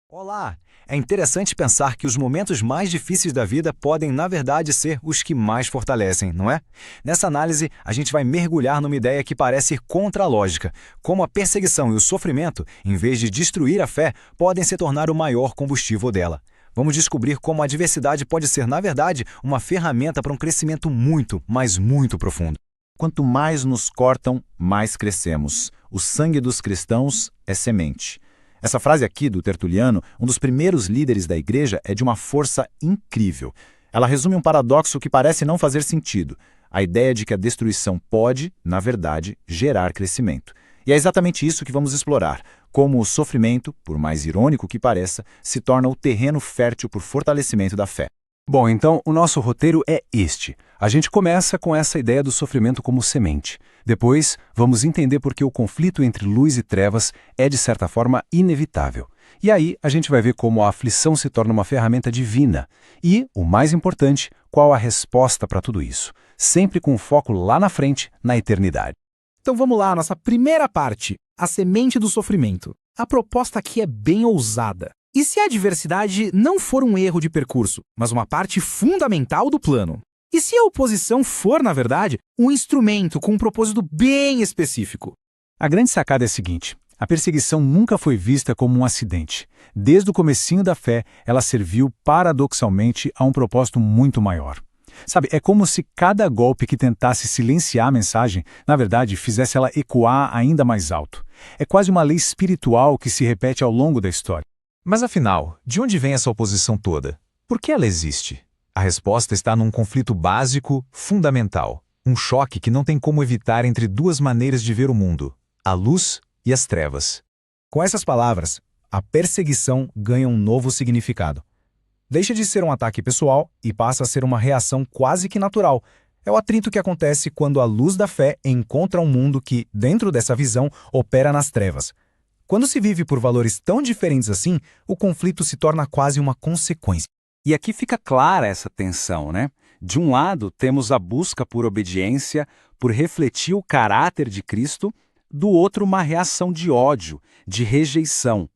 Olá! É interessante pensar que os momentos mais difíceis da vida podem, na verdade, ser os que mais fortalecem, não é? Nessa análise, a gente vai mergulhar numa ideia que parece ir contra a lógica, como a perseguição e o sofrimento, em vez de destruir a fé, podem se tornar o maior combustível dela. Vamos descobrir como a adversidade pode ser, na verdade, uma ferramenta para um crescimento muito, mas muito profundo. Quanto mais nos cortam, mais crescemos. O sangue dos cristãos é semente. Essa frase aqui do Tertuliano, um dos primeiros líderes da igreja, é de uma força incrível. Ela resume um paradoxo que parece não fazer sentido. A ideia de que a destruição pode, na verdade, gerar crescimento. E é exatamente isso que vamos explorar. Como o sofrimento, por mais irônico que pareça, se torna o terreno fértil para o fortalecimento da fé. Bom, então o nosso roteiro é este. A gente começa com essa ideia do sofrimento como semente. Depois, vamos entender por que o conflito entre luz e trevas é, de certa forma, inevitável. E aí, a gente vai ver como a aflição se torna uma ferramenta divina. E, o mais importante, qual a resposta para tudo isso. Sempre com foco lá na frente, na eternidade. Então vamos lá, nossa primeira parte, a semente do sofrimento. A proposta aqui é bem ousada. E se a adversidade não for um erro de percurso, mas uma parte fundamental do plano? E se a oposição for, na verdade, um instrumento com um propósito bem específico? A grande sacada é a seguinte: a perseguição nunca foi vista como um acidente. Desde o comecinho da fé, ela serviu paradoxalmente a um propósito muito maior. Sabe, é como se cada golpe que tentasse silenciar a mensagem, na verdade, fizesse ela ecoar ainda mais alto. É quase uma lei espiritual que se repete ao longo da história. Mas afinal, de onde vem essa oposição toda? Por que ela existe? A resposta está num conflito básico, fundamental. Um choque que não tem como evitar entre duas maneiras de ver o mundo: a luz e as trevas. Com essas palavras, a perseguição ganha um novo significado. Deixa de ser um ataque pessoal e passa a ser uma reação quase que natural. É o atrito que acontece quando a luz da fé encontra um mundo que, dentro dessa visão, opera nas trevas. Quando se vive por valores tão diferentes assim, o conflito se torna quase uma consequência. E aqui fica clara essa tensão, né? De um lado, temos a busca por obediência, por refletir o caráter de Cristo, do outro, uma reação de ódio, de rejeição.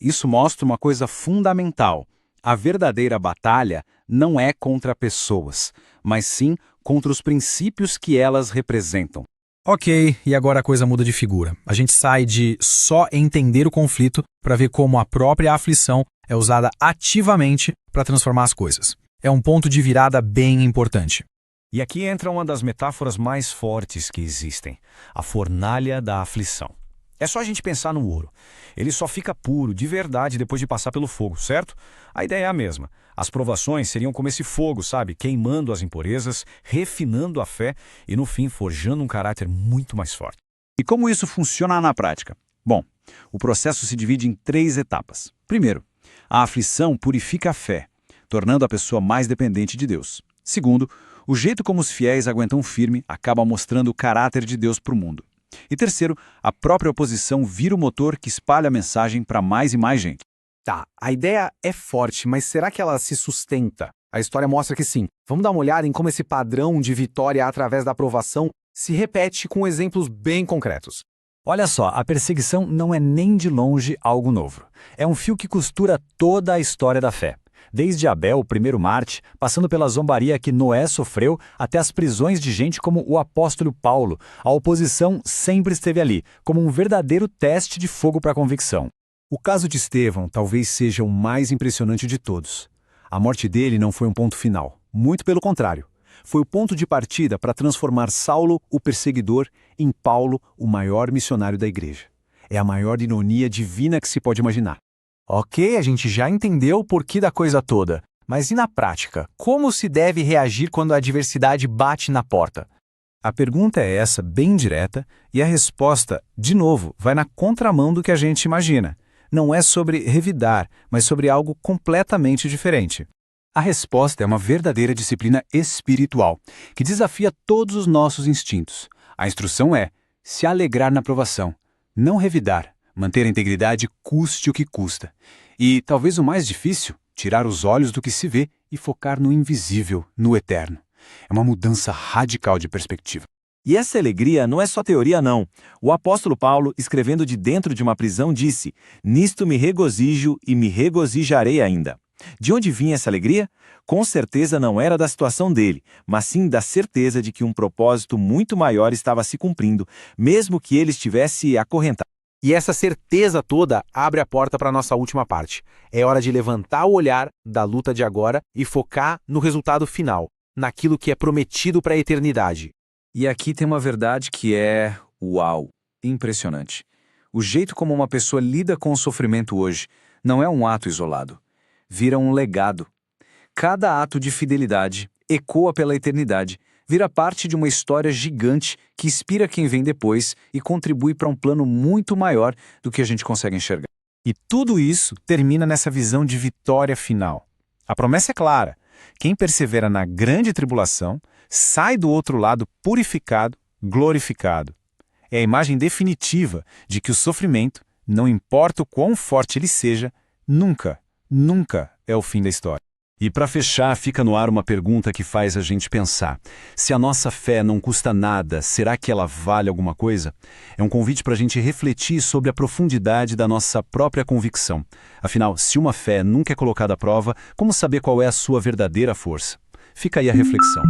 Isso mostra uma coisa fundamental. A verdadeira batalha não é contra pessoas, mas sim contra os princípios que elas representam. Ok, e agora a coisa muda de figura. A gente sai de só entender o conflito para ver como a própria aflição é usada ativamente para transformar as coisas. É um ponto de virada bem importante. E aqui entra uma das metáforas mais fortes que existem, a fornalha da aflição. É só a gente pensar no ouro. Ele só fica puro, de verdade, depois de passar pelo fogo, certo? A ideia é a mesma. As provações seriam como esse fogo, sabe? Queimando as impurezas, refinando a fé e, no fim, forjando um caráter muito mais forte. E como isso funciona na prática? Bom, o processo se divide em 3 etapas. Primeiro, a aflição purifica a fé, tornando a pessoa mais dependente de Deus. Segundo, o jeito como os fiéis aguentam firme acaba mostrando o caráter de Deus para o mundo. E terceiro, a própria oposição vira o motor que espalha a mensagem para mais e mais gente. Tá, a ideia é forte, mas será que ela se sustenta? A história mostra que sim. Vamos dar uma olhada em como esse padrão de vitória através da aprovação se repete com exemplos bem concretos. Olha só, a perseguição não é nem de longe algo novo. É um fio que costura toda a história da fé. Desde Abel, o primeiro Marte, passando pela zombaria que Noé sofreu, até as prisões de gente como o apóstolo Paulo, a oposição sempre esteve ali, como um verdadeiro teste de fogo para a convicção. O caso de Estevão talvez seja o mais impressionante de todos. A morte dele não foi um ponto final, muito pelo contrário. Foi o ponto de partida para transformar Saulo, o perseguidor, em Paulo, o maior missionário da igreja. É a maior ironia divina que se pode imaginar. Ok, a gente já entendeu o porquê da coisa toda. Mas e na prática? Como se deve reagir quando a adversidade bate na porta? A pergunta é essa, bem direta, e a resposta, de novo, vai na contramão do que a gente imagina. Não é sobre revidar, mas sobre algo completamente diferente. A resposta é uma verdadeira disciplina espiritual, que desafia todos os nossos instintos. A instrução é se alegrar na provação, não revidar, manter a integridade custe o que custa. E, talvez o mais difícil, tirar os olhos do que se vê e focar no invisível, no eterno. É uma mudança radical de perspectiva. E essa alegria não é só teoria, não. O apóstolo Paulo, escrevendo de dentro de uma prisão, disse: "Nisto me regozijo e me regozijarei ainda." De onde vinha essa alegria? Com certeza não era da situação dele, mas sim da certeza de que um propósito muito maior estava se cumprindo, mesmo que ele estivesse acorrentado. E essa certeza toda abre a porta para a nossa última parte. É hora de levantar o olhar da luta de agora e focar no resultado final, naquilo que é prometido para a eternidade. E aqui tem uma verdade que é, uau, impressionante. O jeito como uma pessoa lida com o sofrimento hoje não é um ato isolado. Vira um legado. Cada ato de fidelidade ecoa pela eternidade, vira parte de uma história gigante que inspira quem vem depois e contribui para um plano muito maior do que a gente consegue enxergar. E tudo isso termina nessa visão de vitória final. A promessa é clara: quem persevera na grande tribulação sai do outro lado purificado, glorificado. É a imagem definitiva de que o sofrimento, não importa o quão forte ele seja, nunca é o fim da história. E para fechar, fica no ar uma pergunta que faz a gente pensar. Se a nossa fé não custa nada, será que ela vale alguma coisa? É um convite para a gente refletir sobre a profundidade da nossa própria convicção. Afinal, se uma fé nunca é colocada à prova, como saber qual é a sua verdadeira força? Fica aí a reflexão.